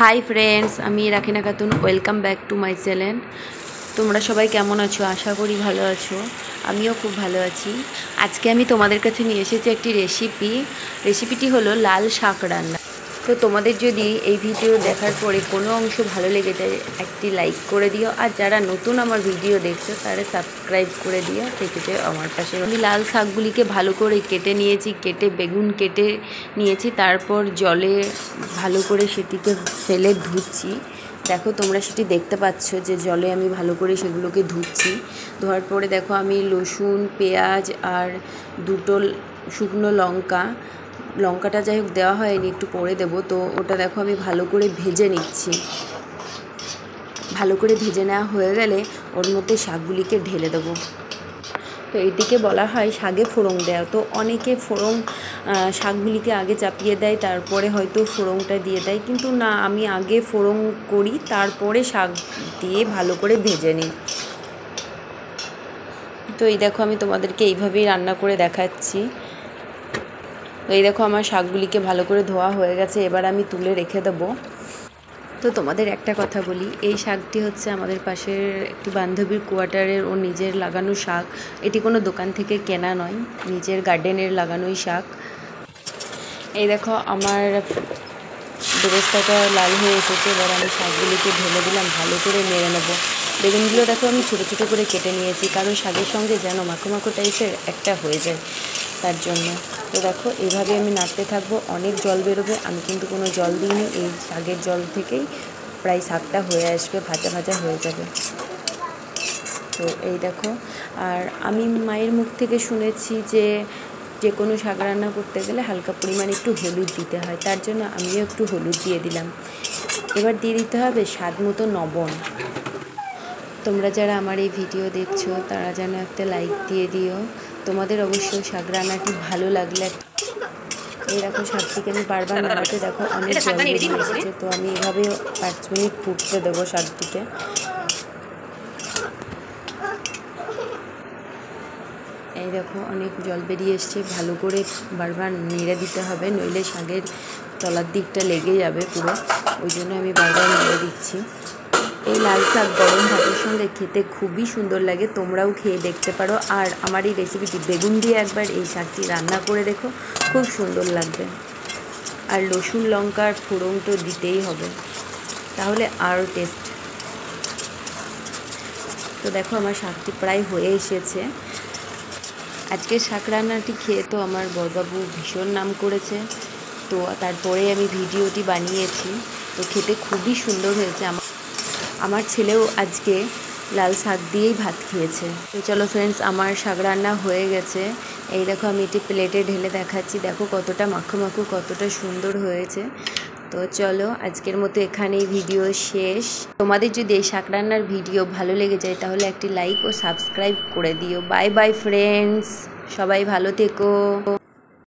High friends आमी Rakhina Khatun welcome back to my channel. তোমরা সবাই কেমন আছো? আশা করি ভালো আছো। আমিও খুব ভালো আছি। আজকে আমি তোমাদের কাছে নিয়ে এসেছি একটি রেসিপিটি হলো লাল শাক রান্না। তো তোমাদের যদি এই ভিডিও দেখার পরে কোনো অংশ ভালো লেগে যায় একটি লাইক করে দিও, আর যারা নতুন আমার ভিডিও দেখছো তারা সাবস্ক্রাইব করে দিও, থেকে যায় আমার পাশে। আমি লাল শাকগুলিকে ভালো করে কেটে নিয়েছি, বেগুন কেটে নিয়েছি, তারপর জলে ভালো করে সেটিকে ফেলে ধুচ্ছি। দেখো তোমরা সেটি দেখতে পাচ্ছ যে জলে আমি ভালো করে সেগুলোকে ধুচ্ছি। ধোয়ার পরে দেখো আমি রসুন, পেঁয়াজ আর দুটো শুকনো লঙ্কাটা যাই হোক দেওয়া হয়নি, একটু পরে দেবো। তো ওটা দেখো আমি ভালো করে ভেজে নিচ্ছি। ভালো করে ভেজে নেওয়া হয়ে গেলে ওর মধ্যে শাকগুলিকে ঢেলে দেবো। তো এটিকে বলা হয় শাকে ফোড়ন দেওয়া। তো অনেকে শাকগুলিকে আগে চাপিয়ে দেয়, তারপরে হয়তো ফোড়নটা দিয়ে দেয়, কিন্তু না, আমি আগে ফোড়ন করি, তারপরে শাক দিয়ে ভালো করে ভেজে নিই। তো এই দেখো আমি তোমাদেরকে এইভাবেই রান্না করে দেখাচ্ছি। তো এই দেখো আমার শাকগুলিকে ভালো করে ধোয়া হয়ে গেছে, এবার আমি তুলে রেখে দেবো। তো তোমাদের একটা কথা বলি, এই শাকটি হচ্ছে আমাদের পাশের একটি বান্ধবীর কোয়ার্টারের ও নিজের লাগানো শাক। এটি কোনো দোকান থেকে কেনা নয়, নিজের গার্ডেনের লাগানোই শাক। এই দেখো আমার বেরেস্তাটা লাল হয়ে এসেছে, এবার আমি শাকগুলিকে ঢেলে দিলাম, ভালো করে নেড়ে নেবো। বেগুনগুলো দেখো আমি ছোটো ছোটো করে কেটে নিয়েছি, কারণ শাকের সঙ্গে যেন মাখো মাখো টাইপের একটা হয়ে যায়, তার জন্য। তো দেখো এইভাবে আমি নাড়তে থাকবো, অনেক জল বেরোবে। আমি কিন্তু কোনো জল দিইনি, এই শাকের জল থেকেই প্রায় শাকটা হয়ে আসবে, ভাজা ভাজা হয়ে যাবে। তো এই দেখো, আর আমি মায়ের মুখ থেকে শুনেছি যে কোনো শাক রান্না করতে গেলে হালকা পরিমাণে একটু হলুদ দিতে হয়, তার জন্য আমিও একটু হলুদ দিয়ে দিলাম। এবার দিয়ে দিতে হবে স্বাদ মতো লবণ। তোমরা যারা আমার এই ভিডিও দেখছো তারা যেন একটা লাইক দিয়ে দিও। তোমাদের অবশ্যই শাক রান্নাটি ভালো লাগলে। এই দেখো শাকটিকে আমি বারবার নাড়াতে দেখো অনেক জল বেরিয়ে এসেছে। তো আমি এভাবে 5 মিনিট ফুটতে দেবো শাকটিকে। এই দেখো অনেক জল বেরিয়ে এসছে, ভালো করে বারবার নেড়ে দিতে হবে, নইলে শাকের তলার দিকটা লেগে যাবে পুরো, ওই জন্য আমি বারবার নেড়ে দিচ্ছি। এই লাল শাক গরম ভাতের সঙ্গে খেতে খুবই সুন্দর লাগে, তোমরাও খেয়ে দেখতে পারো। আর আমার এই রেসিপিটি বেগুন দিয়ে একবার এই শাকটি রান্না করে দেখো, খুব সুন্দর লাগবে। আর রসুন লঙ্কার ফোড়ন তো দিতেই হবে, তাহলে আরও টেস্ট। তো দেখো আমার শাকটি প্রায় হয়ে এসেছে। আজকের শাক রান্নাটি খেয়ে তো আমার বড়বাবু ভীষণ নাম করেছে, তো তারপরে আমি ভিডিওটি বানিয়েছি। তো খেতে খুবই সুন্দর হয়েছে। আমার ছেলেও আজকে লাল শাক দিয়েই ভাত খেয়েছে। তো চলো ফ্রেন্ডস, আমার শাক রান্না হয়ে গেছে। এই দেখো আমি এটি প্লেটে ঢেলে দেখাচ্ছি, দেখো কতটা মাখো মাখো, কতটা সুন্দর হয়েছে। তো চলো আজকের মতো এখানেই ভিডিও শেষ। তোমাদের যদি এই শাক রান্নার ভিডিও ভালো লেগে যায় তাহলে একটি লাইক ও সাবস্ক্রাইব করে দিও। বাই বাই ফ্রেন্ডস, সবাই ভালো থেকো।